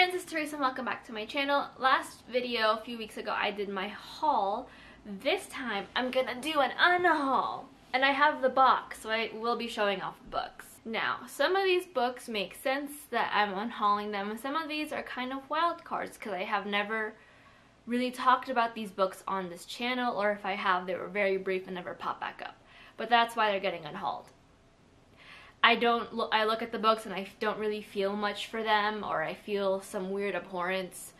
friends, it's Teresa and welcome back to my channel. Last video, a few weeks ago, I did my haul. This time, I'm gonna do an unhaul. And I have the box, so I will be showing off books. Now, some of these books make sense that I'm unhauling them, and some of these are kind of wild cards because I have never really talked about these books on this channel, or if I have, they were very brief and never pop back up. But that's why they're getting unhauled. I look at the books and I don't really feel much for them, or I feel some weird abhorrence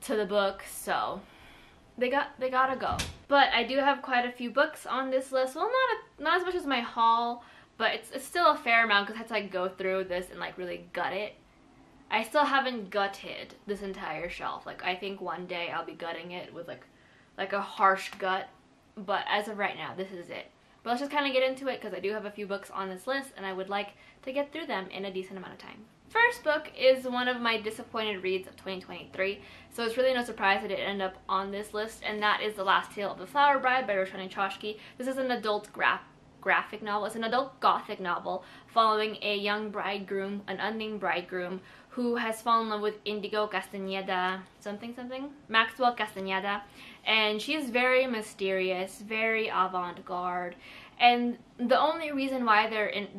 to the book, so they gotta go. But I do have quite a few books on this list. Well, not as much as my haul, but it's still a fair amount because I had to like go through this and like really gut it. I still haven't gutted this entire shelf. Like I think one day I'll be gutting it with like a harsh gut, but as of right now, this is it. But let's just kind of get into it because I do have a few books on this list and I would like to get through them in a decent amount of time. First book is one of my disappointed reads of 2023, so it's really no surprise that it ended up on this list, and that is The Last Tale of the Flower Bride by Roshani Chokshi. This is an adult graphic novel. It's an adult gothic novel following a young bridegroom, an unnamed bridegroom, who has fallen in love with Indigo Castañeda, Maxwell Castañeda, and she is very mysterious, very avant-garde, and the only reason why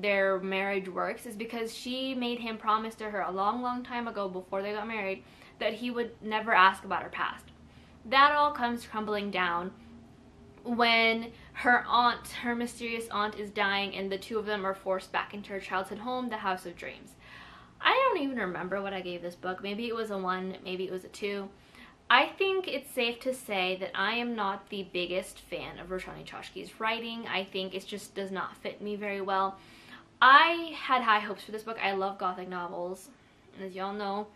their marriage works is because she made him promise to her a long time ago before they got married that he would never ask about her past. That all comes crumbling down when her mysterious aunt is dying, and the two of them are forced back into her childhood home, the House of Dreams. I don't even remember what I gave this book. Maybe it was a 1, maybe it was a 2. I think it's safe to say that I am not the biggest fan of Roshani Chokshi's writing. I think it just does not fit me very well. I had high hopes for this book. I love gothic novels, as y'all know.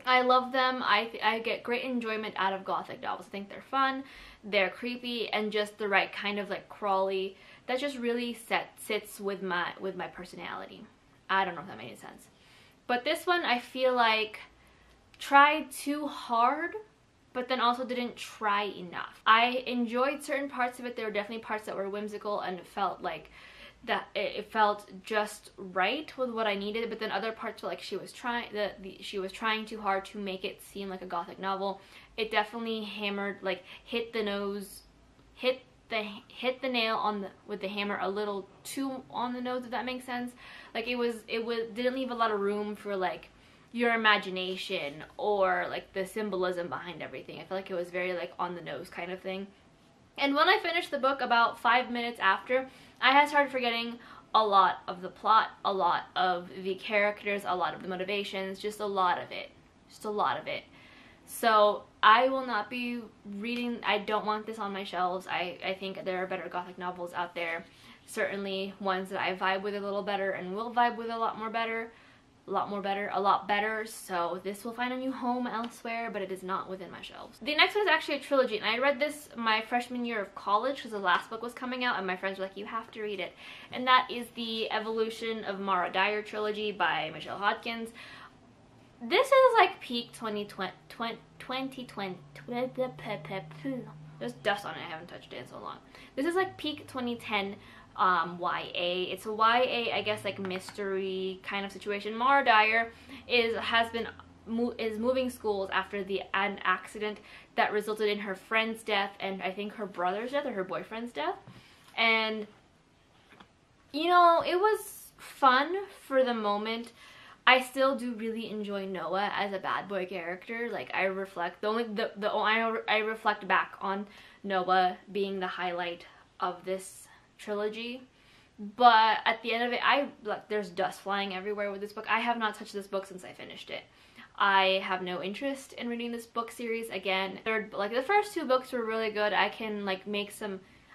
I love them. I get great enjoyment out of gothic novels. I think they're fun, they're creepy, and just the right kind of like crawly that just really sits with my personality. I don't know if that made any sense. But this one I feel like tried too hard, but then also didn't try enough. I enjoyed certain parts of it. There were definitely parts that were whimsical and it felt like that it felt just right with what I needed, but then other parts were like she was trying too hard to make it seem like a gothic novel. It definitely hit the nail with the hammer a little too on the nose, if that makes sense. Like it didn't leave a lot of room for like your imagination or like the symbolism behind everything. I feel like it was very like on the nose kind of thing. And when I finished the book, about 5 minutes after, I had started forgetting a lot of the plot, a lot of the characters, a lot of the motivations, just a lot of it. So I will not be reading. I don't want this on my shelves. I think there are better gothic novels out there. Certainly ones that I vibe with a little better and will vibe with a lot better. So this will find a new home elsewhere, but it is not within my shelves. The next one is actually a trilogy, and I read this my freshman year of college because the last book was coming out and my friends were like, you have to read it. And that is the Evolution of Mara Dyer trilogy by Michelle Hodkins. This is like peak 2020. There's dust on it. I haven't touched it in so long. This is like peak 2010 YA. It's a YA, I guess, like mystery kind of situation. Mara Dyer is moving schools after an accident that resulted in her friend's death and I think her brother's death or her boyfriend's death. And you know, it was fun for the moment. I still do really enjoy Noah as a bad boy character. Like I reflect I reflect back on Noah being the highlight of this trilogy, but at the end of it, there's dust flying everywhere with this book. I have not touched this book since I finished it. I have no interest in reading this book series again. The first 2 books were really good. I can like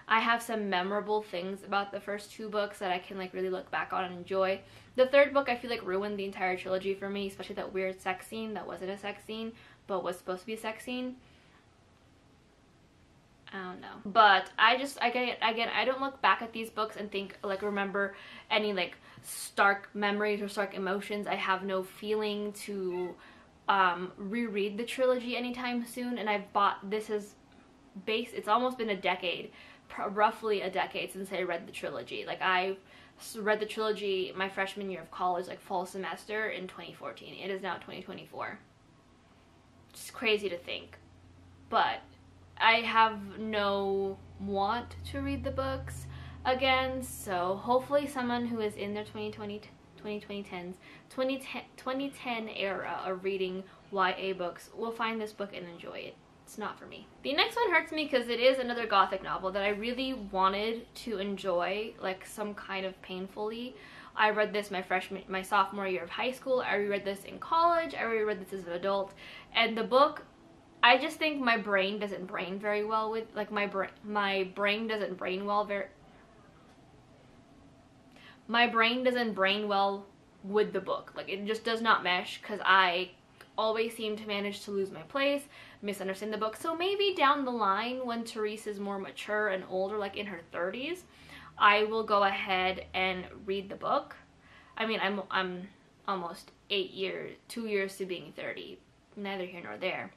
I have some memorable things about the first 2 books that I can like really look back on and enjoy. The 3rd book I feel like ruined the entire trilogy for me, especially that weird sex scene that wasn't a sex scene but was supposed to be a sex scene. I don't know. But I don't look back at these books and remember any like stark memories or stark emotions. I have no feeling to reread the trilogy anytime soon, and I've bought this it's almost been a decade, roughly a decade since I read the trilogy. Like I read the trilogy my freshman year of college, like fall semester in 2014. It is now 2024. It's crazy to think. But I have no want to read the books again, so hopefully someone who is in their 2010 era of reading YA books will find this book and enjoy it. It's not for me. The next one hurts me because it is another gothic novel that I really wanted to enjoy, like some kind of painfully. I read this my sophomore year of high school. I reread this in college. I reread this as an adult. And the book, I just think my brain doesn't brain very well with, like my brain doesn't brain well with the book. Like it just does not mesh because I always seem to manage to lose my place, misunderstand the book. So maybe down the line when Therese is more mature and older, like in her 30s, I will go ahead and read the book. I mean, I'm almost 2 years to being 30, neither here nor there.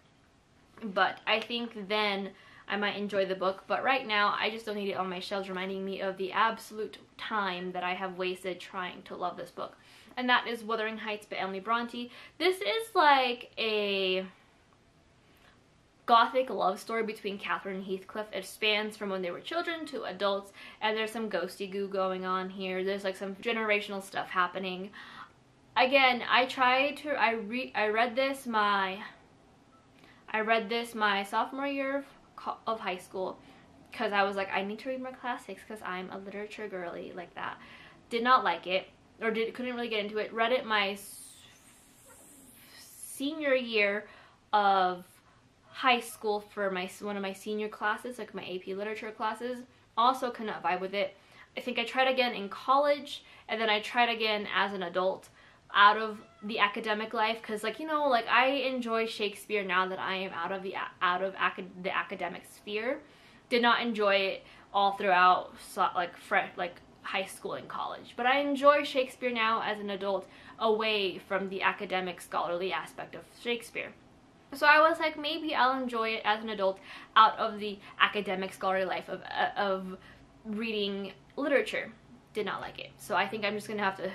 But I think then I might enjoy the book, but right now I just don't need it on my shelves reminding me of the absolute time that I have wasted trying to love this book. And that is Wuthering Heights by Emily Bronte. This is like a gothic love story between Catherine and Heathcliff. It spans from when they were children to adults, and there's some ghosty goo going on here. There's like some generational stuff happening. Again, I read this my sophomore year of high school because I was like, I need to read more classics because I'm a literature girly like that. Did not like it, or couldn't really get into it. Read it my senior year of high school for one of my senior classes, like my AP literature classes. Also could not vibe with it. I think I tried again in college, and then I tried again as an adult out of the academic life, because like, you know, like I enjoy Shakespeare now that I am out of the academic sphere. Did not enjoy it all throughout like high school and college, but I enjoy Shakespeare now as an adult away from the academic scholarly aspect of Shakespeare. So I was like, maybe I'll enjoy it as an adult out of the academic scholarly life of reading literature. Did not like it. So I think I'm just gonna have to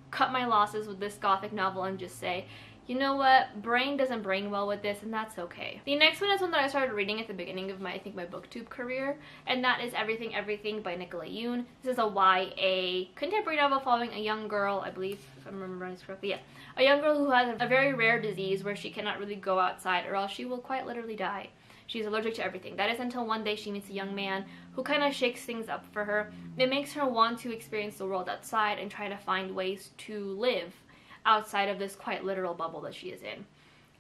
cut my losses with this gothic novel and just say, you know what, brain doesn't brain well with this, and that's okay. The next one is one that I started reading at the beginning of my booktube career, and that is Everything Everything by Nicola Yoon. This is a YA contemporary novel following a young girl, I believe, if I'm remembering this correctly, yeah. A young girl who has a very rare disease where she cannot really go outside or else she will quite literally die. She's allergic to everything. That is until one day she meets a young man who kind of shakes things up for her. It makes her want to experience the world outside and try to find ways to live outside of this quite literal bubble that she is in.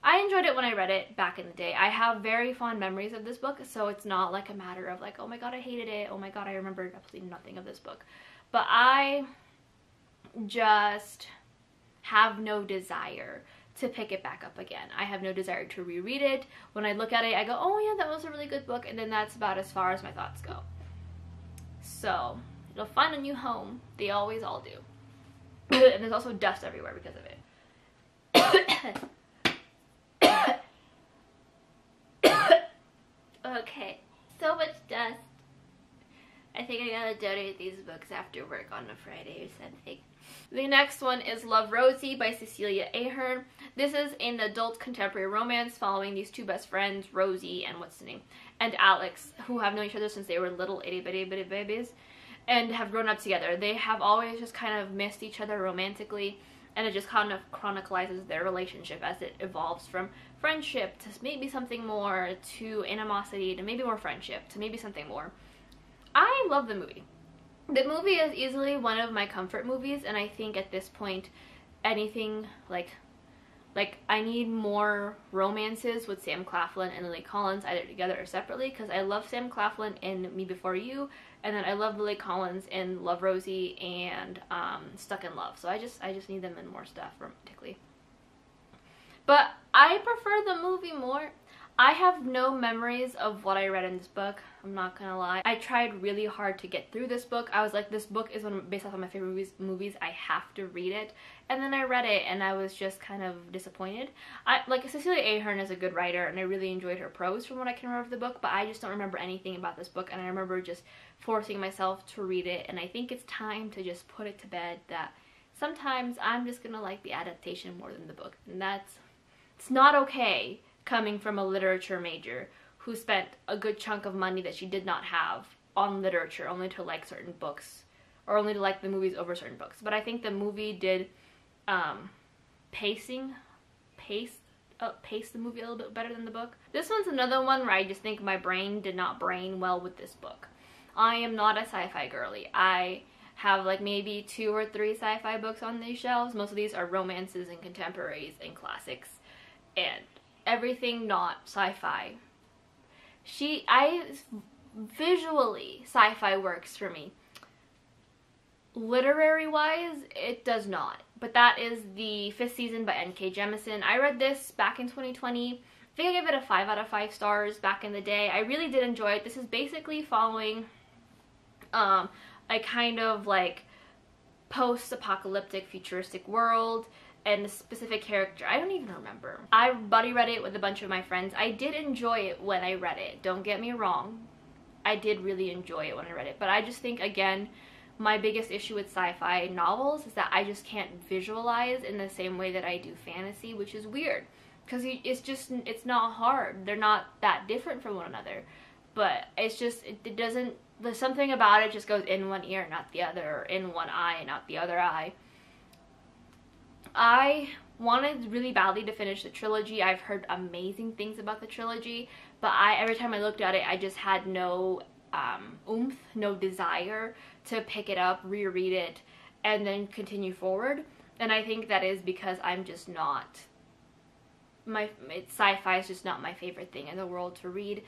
I enjoyed it when I read it back in the day. I have very fond memories of this book, so it's not like a matter of like, oh my god, I hated it, oh my god, I remember absolutely nothing of this book. But I just have no desire to pick it back up again. I have no desire to reread it. When I look at it, I go, oh yeah, that was a really good book, and then that's about as far as my thoughts go. So, it'll find a new home. They always all do. And there's also dust everywhere because of it. Okay, so much dust. I think I gotta donate these books after work on a Friday or something. The next one is Love, Rosie by Cecilia Ahern. This is an adult contemporary romance following these two best friends, Rosie and what's the name, and Alex, who have known each other since they were little itty bitty babies and have grown up together. They have always just kind of missed each other romantically, and it just kind of chronicles their relationship as it evolves from friendship to maybe something more, to animosity, to maybe more friendship, to maybe something more. I love the movie. The movie is easily one of my comfort movies, and I think at this point, anything like I need more romances with Sam Claflin and Lily Collins, either together or separately, because I love Sam Claflin in Me Before You, and then I love Lily Collins in Love, Rosie and Stuck in Love. So I just need them in more stuff romantically. But I prefer the movie more. I have no memories of what I read in this book, I'm not gonna lie. I tried really hard to get through this book. I was like, this book is based off of my favorite movies, I have to read it. And then I read it and I was just kind of disappointed. Like, Cecilia Ahern is a good writer and I really enjoyed her prose from what I can remember of the book, but I just don't remember anything about this book, and I remember just forcing myself to read it, and I think it's time to just put it to bed that sometimes I'm just gonna like the adaptation more than the book, and it's not okay. coming from a literature major who spent a good chunk of money that she did not have on literature, only to like certain books, or only to like the movies over certain books. But I think the movie did pace the movie a little bit better than the book. This one's another one where I just think my brain did not brain well with this book. I am not a sci-fi girly. I have like maybe 2 or 3 sci-fi books on these shelves. Most of these are romances and contemporaries and classics and everything not sci-fi. Visually, sci-fi works for me. Literary wise, it does not. But that is the 5th season by N.K. Jemisin. I read this back in 2020. I think I gave it a 5 out of 5 stars back in the day. I really did enjoy it. This is basically following a kind of like post-apocalyptic futuristic world and a specific character. I don't even remember. I buddy read it with a bunch of my friends. I did enjoy it when I read it. Don't get me wrong. I did really enjoy it when I read it. But I just think, again, my biggest issue with sci-fi novels is that I just can't visualize in the same way that I do fantasy, which is weird. Because it's not hard. They're not that different from one another. But it's just, it doesn't, there's something about it just goes in one ear, not the other, or in one eye, not the other eye. I wanted really badly to finish the trilogy. I've heard amazing things about the trilogy, but every time I looked at it, I just had no oomph, no desire to pick it up, reread it, and then continue forward. And I think that is because I'm just not, sci-fi is just not my favorite thing in the world to read.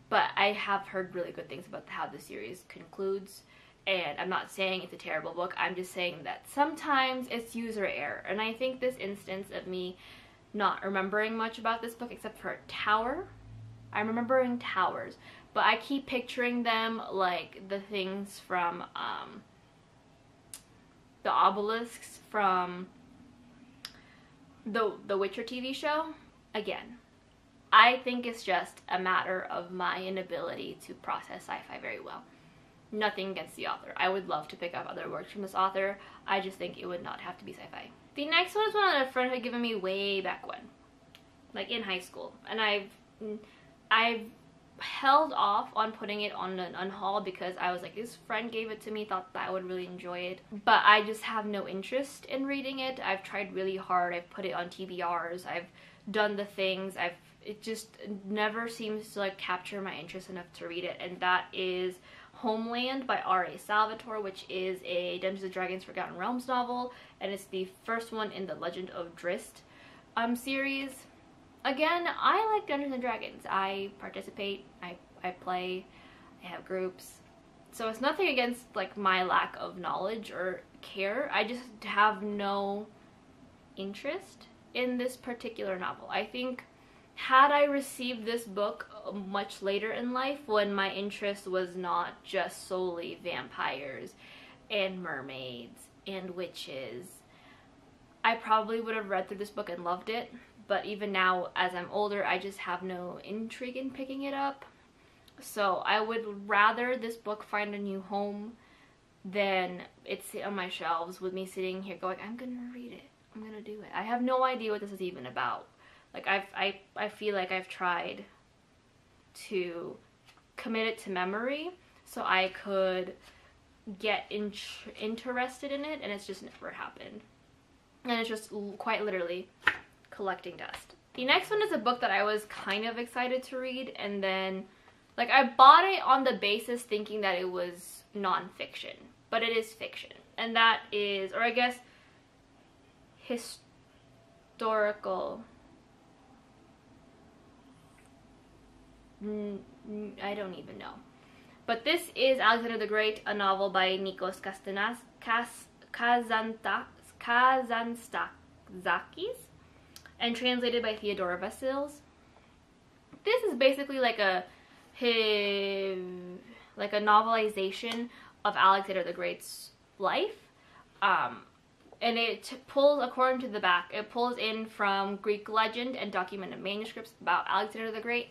But I have heard really good things about how the series concludes, and I'm not saying it's a terrible book. I'm just saying that sometimes it's user error, and I think this instance of me not remembering much about this book except for a tower. I'm remembering towers, but I keep picturing them like the things from the obelisks from the Witcher TV show. Again, I think it's just a matter of my inability to process sci-fi very well. Nothing against the author. I would love to pick up other works from this author. I just think it would not have to be sci-fi. The next one is one that a friend had given me way back when, like in high school, and I've held off on putting it on an unhaul because I was like, this friend gave it to me, thought that I would really enjoy it, but I just have no interest in reading it. I've tried really hard. I've put it on TBRs. I've done the things. It just never seems to like capture my interest enough to read it, and that is Homeland by R.A. Salvatore, which is a Dungeons & Dragons Forgotten Realms novel, and it's the first one in the Legend of Drizzt series. Again, I like Dungeons & Dragons. I participate, I play, I have groups. So it's nothing against like my lack of knowledge or care. I just have no interest in this particular novel. I think had I received this book much later in life, when my interest was not just solely vampires and mermaids and witches, I probably would have read through this book and loved it. But even now, as I'm older, I just have no intrigue in picking it up. So I would rather this book find a new home than it sit on my shelves with me sitting here going, I'm gonna read it, I'm gonna do it. I have no idea what this is even about. Like, I feel like I've tried to commit it to memory so I could get interested in it, and it's just never happened. And it's just quite literally collecting dust. The next one is a book that I was kind of excited to read, and then, like, I bought it on the basis thinking that it was non-fiction, but it is fiction. And that is, or I guess, historical. I don't even know. But this is Alexander the Great, a novel by Nikos Kazantzakis, and translated by Theodora Vasils. This is basically like a novelization of Alexander the Great's life. And it pulls, according to the back, it pulls in from Greek legend and documented manuscripts about Alexander the Great.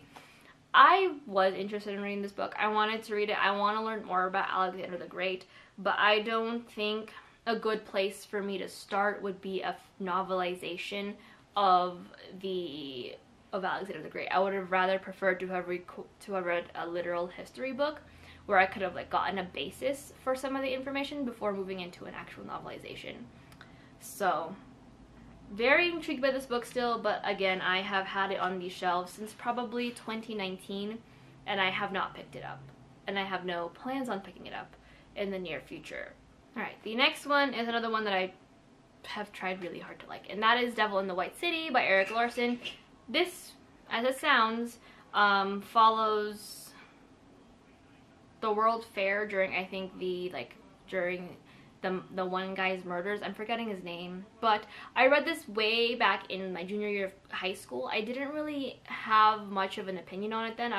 I was interested in reading this book. I wanted to read it. I want to learn more about Alexander the Great, but I don't think a good place for me to start would be a novelization of of Alexander the Great. I would have rather preferred to have read a literal history book where I could have like gotten a basis for some of the information before moving into an actual novelization. So very intrigued by this book still, but again, I have had it on these shelves since probably 2019 and I have not picked it up, and I have no plans on picking it up in the near future. Alright, the next one is another one that I have tried really hard to like, and that is Devil in the White City by Erik Larson. This, as it sounds, follows the World Fair during, I think, during the one guy's murders. I'm forgetting his name, but I read this way back in my junior year of high school. I didn't really have much of an opinion on it then.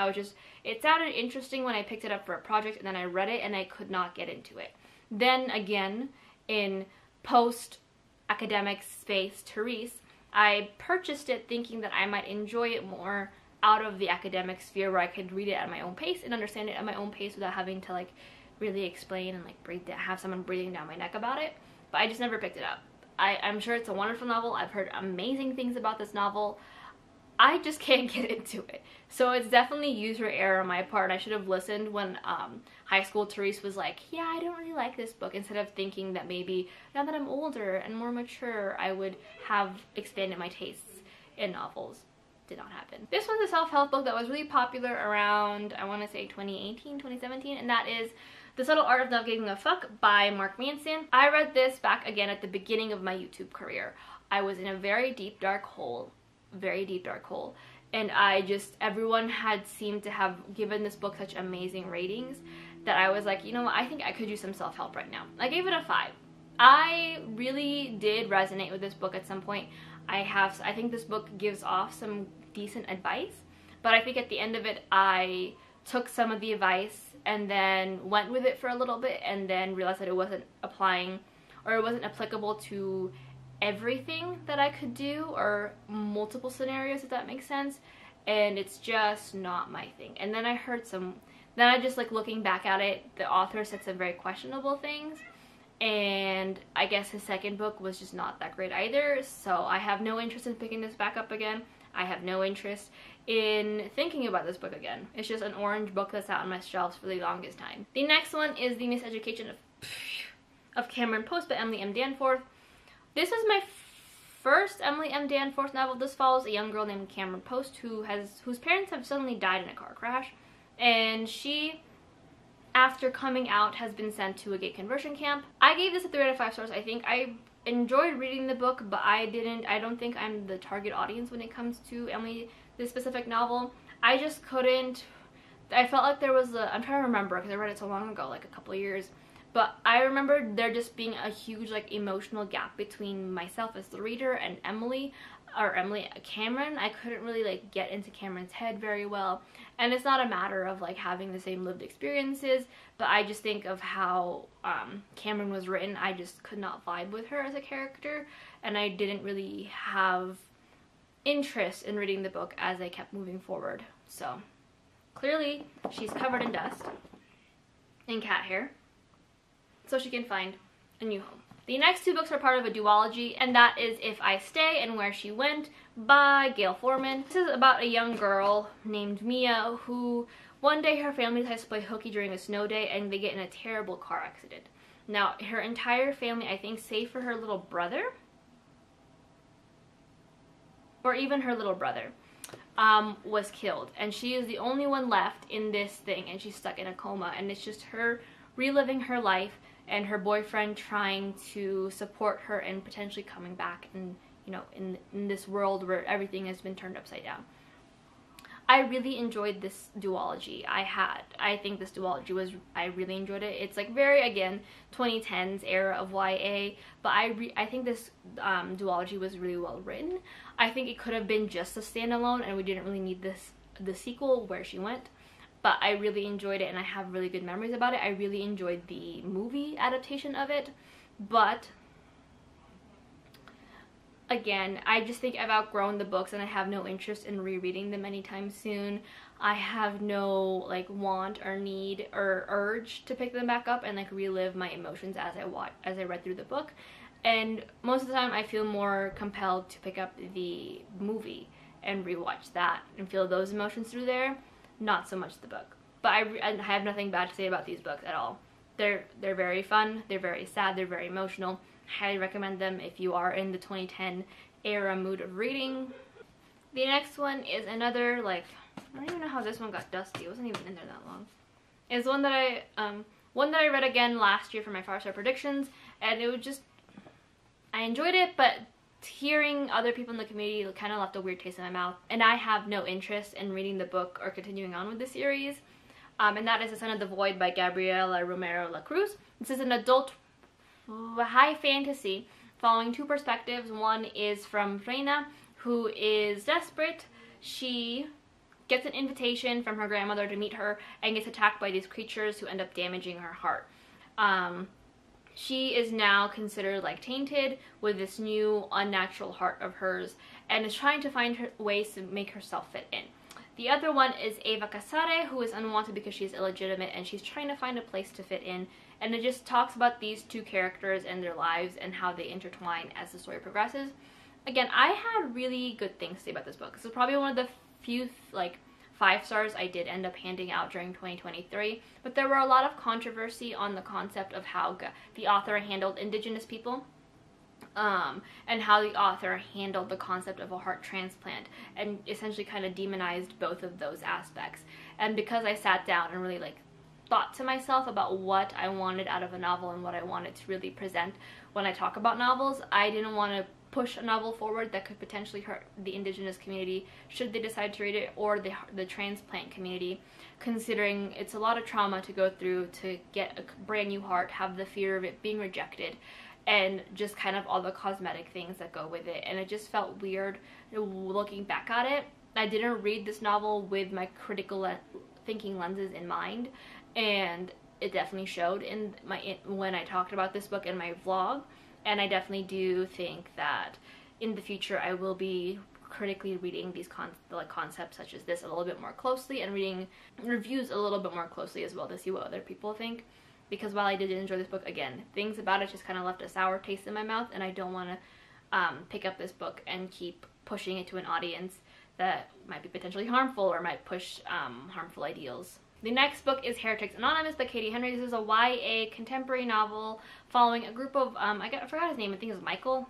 It sounded interesting when I picked it up for a project, and then I read it and I could not get into it. Then again, in post-academic space, Therese, I purchased it thinking that I might enjoy it more out of the academic sphere where I could read it at my own pace and understand it at my own pace without having to like really explain and like have someone breathing down my neck about it. But I just never picked it up. I'm sure it's a wonderful novel. I've heard amazing things about this novel. I just can't get into it. So it's definitely user error on my part. I should have listened when high school Therese was like, yeah, I don't really like this book, instead of thinking that maybe now that I'm older and more mature, I would have expanded my tastes in novels. Did not happen. This one's a self-help book that was really popular around, I want to say 2018, 2017, and that is The Subtle Art of Not Giving a Fuck by Mark Manson. I read this back again at the beginning of my YouTube career. I was in a very deep, dark hole. And everyone had seemed to have given this book such amazing ratings that I was like, you know what, I think I could use some self-help right now. I gave it a 5. I really did resonate with this book at some point. I think this book gives off some decent advice, but I think at the end of it, I took some of the advice and then went with it for a little bit and then realized that it wasn't applying, or it wasn't applicable to everything that I could do, or multiple scenarios, if that makes sense, and it's just not my thing. And then I just like looking back at it, the author said some very questionable things, and I guess his second book was just not that great either, so I have no interest in picking this back up again. I have no interest in thinking about this book again. It's just an orange book that's out on my shelves for the longest time. The next one is The Miseducation of Cameron Post by Emily M. Danforth. This is my first Emily M. Danforth novel. This follows a young girl named Cameron Post whose parents have suddenly died in a car crash, and she, after coming out, has been sent to a gay conversion camp. I gave this a 3 out of 5 stars. I think I enjoyed reading the book, but I don't think I'm the target audience when it comes to Emily, this specific novel. I just couldn't, I felt like there was I'm trying to remember because I read it so long ago, like a couple of years, but I remember there just being a huge like emotional gap between myself as the reader and Cameron. I couldn't really like get into Cameron's head very well, and it's not a matter of like having the same lived experiences, but I just think of how Cameron was written. I just could not vibe with her as a character, and I didn't really have interest in reading the book as I kept moving forward. So clearly she's covered in dust and cat hair, so she can find a new home. The next 2 books are part of a duology, and that is If I Stay and Where She Went by Gail Foreman. This is about a young girl named Mia who one day her family decides to play hooky during a snow day, and they get in a terrible car accident. Now, her entire family, I think, save for her little brother, or even her little brother, was killed, and she is the only one left in this thing, and she's stuck in a coma, and it's just her reliving her life and her boyfriend trying to support her and potentially coming back and, you know, in this world where everything has been turned upside down. I really enjoyed this duology. I think this duology I really enjoyed it. It's like very, again, 2010s era of YA, but I think this duology was really well written. I think it could have been just a standalone and we didn't really need the sequel, Where She Went. But I really enjoyed it and I have really good memories about it. I really enjoyed the movie adaptation of it, but again, I just think I've outgrown the books and I have no interest in rereading them anytime soon. I have no like want or need or urge to pick them back up and like relive my emotions as I read through the book. And most of the time I feel more compelled to pick up the movie and rewatch that and feel those emotions through there. Not so much the book. But I have nothing bad to say about these books at all. They're very fun, they're very sad, they're very emotional. Highly recommend them if you are in the 2010 era mood of reading. The next one is another, like, I don't even know how this one got dusty. It wasn't even in there that long. It's one that I read again last year for my 5-star predictions, and it was just, I enjoyed it, but hearing other people in the community kind of left a weird taste in my mouth, and I have no interest in reading the book or continuing on with the series. And that is The Son of the Void by Gabriela Romero La Cruz. This is an adult high fantasy following two perspectives. One is from Reina, who is desperate. She gets an invitation from her grandmother to meet her and gets attacked by these creatures who end up damaging her heart. She is now considered like tainted with this new unnatural heart of hers and is trying to find ways to make herself fit in. The other one is Eva Casare, who is unwanted because she's illegitimate and she's trying to find a place to fit in. And it just talks about these two characters and their lives and how they intertwine as the story progresses. Again, I had really good things to say about this book. This is probably one of the few, like, 5 stars I did end up handing out during 2023. But there were a lot of controversy on the concept of how the author handled Indigenous people. And how the author handled the concept of a heart transplant and essentially kind of demonized both of those aspects. And because I sat down and really like thought to myself about what I wanted out of a novel and what I wanted to really present when I talk about novels, I didn't want to push a novel forward that could potentially hurt the Indigenous community should they decide to read it, or the transplant community, considering it's a lot of trauma to go through to get a brand new heart, have the fear of it being rejected, and just kind of all the cosmetic things that go with it. And it just felt weird looking back at it. I didn't read this novel with my critical thinking lenses in mind, and it definitely showed when I talked about this book in my vlog. And I definitely do think that in the future I will be critically reading these concepts such as this a little bit more closely, and reading reviews a little bit more closely as well to see what other people think. Because while I did enjoy this book, again, things about it just kind of left a sour taste in my mouth, and I don't want to pick up this book and keep pushing it to an audience that might be potentially harmful or might push harmful ideals. The next book is Heretics Anonymous by Katie Henry. This is a YA contemporary novel following a group of, I forgot his name, I think it was Michael.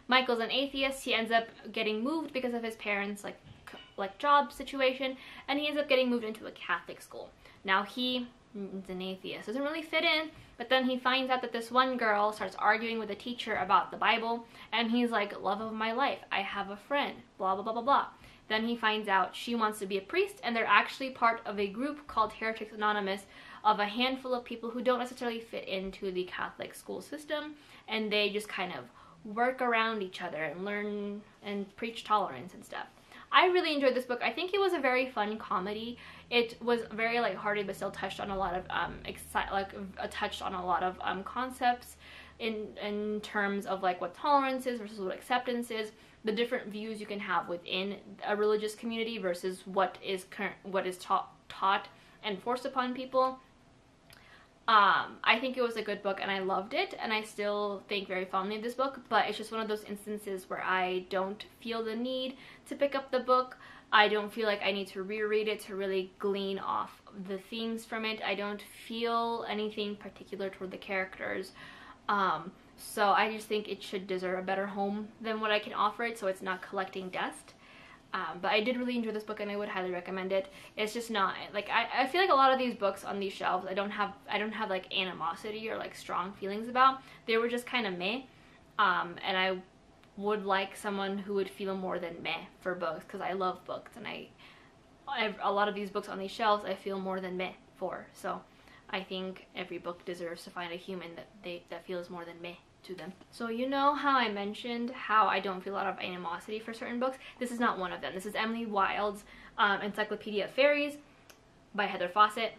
Michael's an atheist. He ends up getting moved because of his parents' like job situation, and he ends up getting moved into a Catholic school. Now he is an atheist, doesn't really fit in, but then he finds out that this one girl starts arguing with a teacher about the Bible, and he's like, love of my life, I have a friend, blah blah blah blah blah. Then he finds out she wants to be a priest, and they're actually part of a group called Heretics Anonymous of a handful of people who don't necessarily fit into the Catholic school system, and they just kind of work around each other and learn and preach tolerance and stuff. I really enjoyed this book. I think it was a very fun comedy. It was very lighthearted, but still touched on a lot of concepts in terms of like what tolerance is versus what acceptance is, the different views you can have within a religious community versus what is taught and forced upon people. I think it was a good book, and I loved it, and I still think very fondly of this book, but it's just one of those instances where I don't feel the need to pick up the book. I don't feel like I need to reread it to really glean off the themes from it. I don't feel anything particular toward the characters. So I just think it should deserve a better home than what I can offer it, so it's not collecting dust. But I did really enjoy this book, and I would highly recommend it. It's just not like I feel like a lot of these books on these shelves I don't have like animosity or like strong feelings about. They were just kind of meh, and I would like someone who would feel more than meh for books, because I love books, and a lot of these books on these shelves I feel more than meh for. So I think every book deserves to find a human that feels more than meh to them. So you know how I mentioned how I don't feel a lot of animosity for certain books? This is not one of them. This is Emily Wilde's Encyclopedia of Fairies by Heather Fawcett.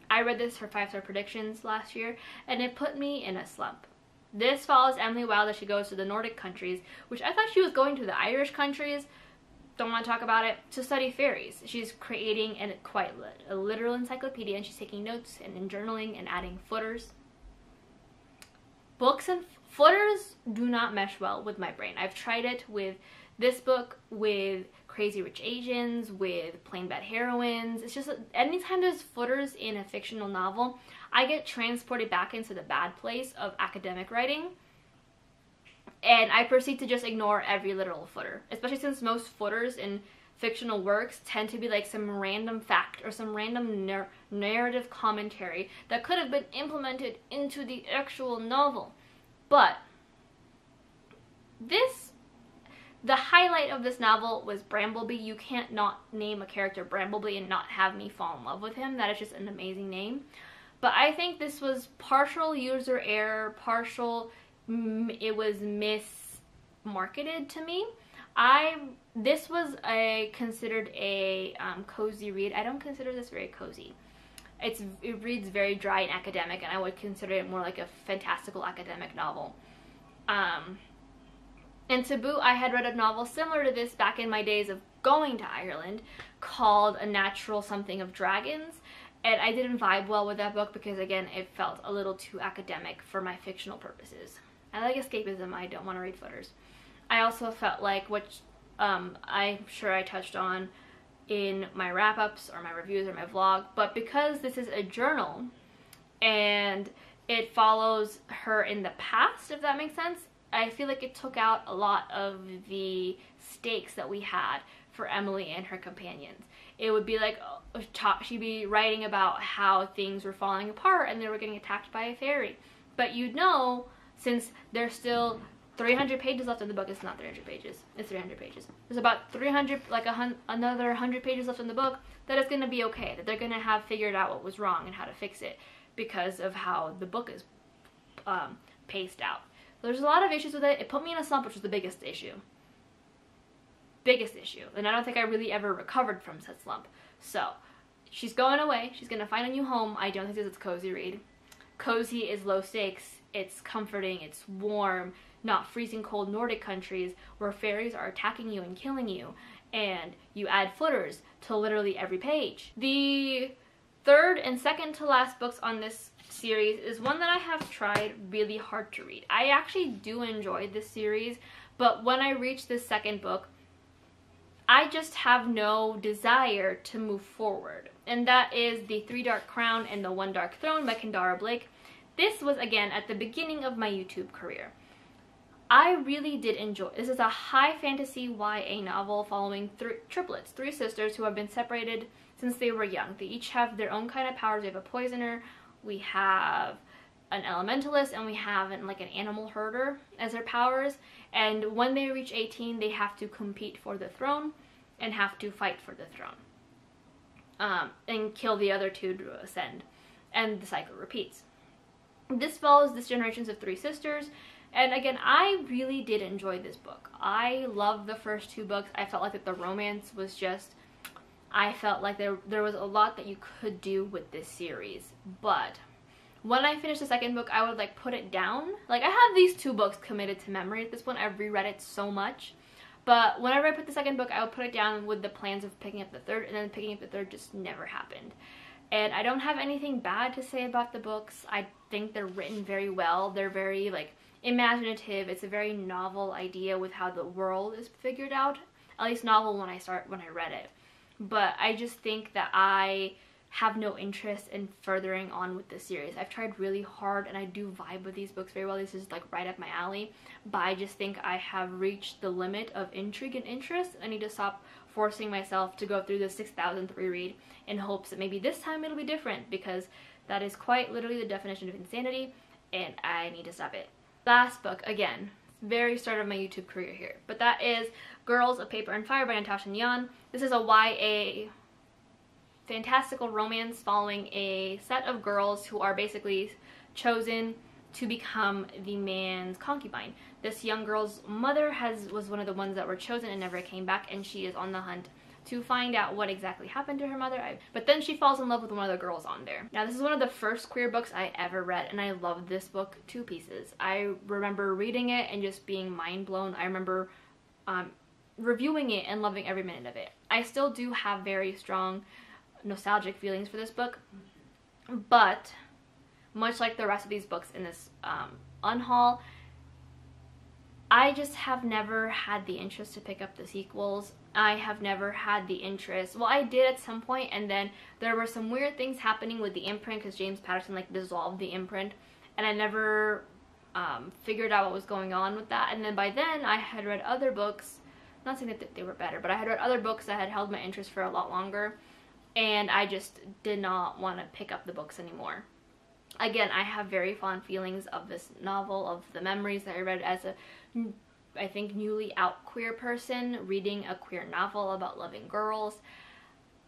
I read this for 5-star predictions last year, and it put me in a slump. This follows Emily Wilde as she goes to the Nordic countries, which I thought she was going to the Irish countries, don't want to talk about it, to study fairies. She's creating a literal encyclopedia, and she's taking notes and journaling and adding footers. Books and footers do not mesh well with my brain. I've tried it with This book with Crazy Rich Asians, with Plain Bad Heroines, it's just anytime there's footers in a fictional novel, I get transported back into the bad place of academic writing, and I proceed to just ignore every literal footer, especially since most footers in fictional works tend to be like some random fact or some random narrative commentary that could have been implemented into the actual novel. But the highlight of this novel was Brambleby. You can't not name a character Brambleby and not have me fall in love with him. That is just an amazing name. But I think this was partial user error, partial it was mismarketed to me. This was considered a cozy read. I don't consider this very cozy. It reads very dry and academic, and I would consider it more like a fantastical academic novel. And to boot, I had read a novel similar to this back in my days of going to Ireland called A Natural Something of Dragons, and I didn't vibe well with that book because, again, it felt a little too academic for my fictional purposes. I like escapism. I don't want to read footers. I also felt like, which I'm sure I touched on in my wrap-ups or my reviews or my vlog, but because this is a journal and it follows her in the past, if that makes sense, I feel like it took out a lot of the stakes that we had for Emily and her companions. It would be like, she'd be writing about how things were falling apart and they were getting attacked by a fairy. But you'd know, since there's still 300 pages left in the book. It's not 300 pages. It's 300 pages. There's about 300, like another 100 pages left in the book, that it's going to be okay. That they're going to have figured out what was wrong and how to fix it because of how the book is paced out. There's a lot of issues with it. It put me in a slump, which was the biggest issue. Biggest issue. And I don't think I really ever recovered from said slump. So, she's going away. She's going to find a new home. I don't think this is a cozy read. Cozy is low stakes. It's comforting. It's warm. Not freezing cold Nordic countries where fairies are attacking you and killing you, and you add footers to literally every page. The third and second to last books on this series is one that I have tried really hard to read. I actually do enjoy this series, but when I reach this second book, I just have no desire to move forward. And that is The Three Dark Crown and the One Dark Throne by Kendara Blake. This was, again, at the beginning of my YouTube career. I really did enjoy. This is a high fantasy YA novel following three sisters who have been separated since they were young. They each have their own kind of powers. We have a poisoner, we have an elementalist, and we have an animal herder as their powers. And when they reach 18, they have to compete for the throne and have to fight for the throne. And kill the other two to ascend. And the cycle repeats. This follows this generations of three sisters. And again, I really did enjoy this book. I loved the first two books. I felt like that the romance was just, I felt like there was a lot that you could do with this series. But when I finished the second book, I would put it down. I have these two books committed to memory at this point. I've reread it so much. But whenever I put the second book, I would put it down with the plans of picking up the third, and then picking up the third just never happened. And I don't have anything bad to say about the books. I think they're written very well. They're very imaginative. It's a very novel idea with how the world is figured out. At least novel when I read it. But I just think that I have no interest in furthering on with this series. I've tried really hard, and I do vibe with these books very well. This is right up my alley. But I just think I have reached the limit of intrigue and interest. I need to stop forcing myself to go through the 6,000th reread in hopes that maybe this time it'll be different, because that is quite literally the definition of insanity, and I need to stop it. Last book, again, very start of my YouTube career here, but that is Girls of Paper and Fire by Natasha Nyan. This is a YA fantastical romance following a set of girls who are basically chosen to become the man's concubine. This young girl's mother was one of the ones that were chosen and never came back, and she is on the hunt to find out what exactly happened to her mother. But then she falls in love with one of the girls on there. Now, this is one of the first queer books I ever read, and I loved this book to pieces. I remember reading it and just being mind blown. I remember reviewing it and loving every minute of it. I still do have very strong nostalgic feelings for this book, but much like the rest of these books in this unhaul, I just have never had the interest to pick up the sequels. I have never had the interest. Well, I did at some point, and then there were some weird things happening with the imprint because James Patterson like dissolved the imprint, and I never figured out what was going on with that. And then by then I had read other books, not saying that they were better, but I had read other books that had held my interest for a lot longer, and I just did not want to pick up the books anymore. Again, I have very fond feelings of this novel, of the memories that I read as a, I think, newly out queer person reading a queer novel about loving girls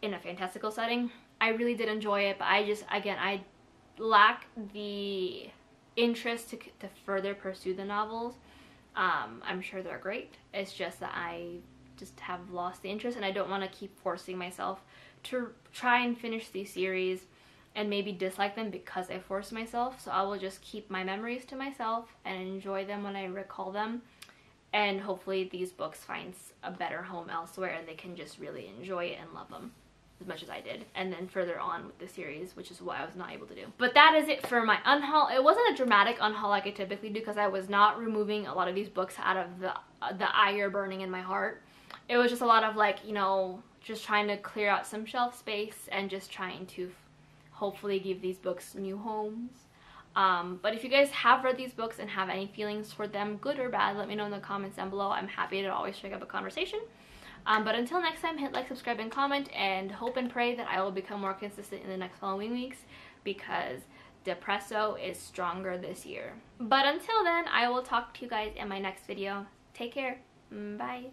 in a fantastical setting. I really did enjoy it, but I just, again, I lack the interest to further pursue the novels. I'm sure they're great. It's just that I just have lost the interest, and I don't want to keep forcing myself to try and finish these series and maybe dislike them because I forced myself. So I will just keep my memories to myself and enjoy them when I recall them. And hopefully these books find a better home elsewhere and they can just really enjoy it and love them as much as I did. And then further on with the series, which is what I was not able to do. But that is it for my unhaul. It wasn't a dramatic unhaul like I typically do because I was not removing a lot of these books out of the ire burning in my heart. It was just a lot of like, you know, just trying to clear out some shelf space and just trying to hopefully give these books new homes. But if you guys have read these books and have any feelings for them, good or bad, let me know in the comments down below. I'm happy to always strike up a conversation. But until next time, hit like, subscribe, and comment, and hope and pray that I will become more consistent in the next following weeks because Depresso is stronger this year. But until then, I will talk to you guys in my next video. Take care. Bye.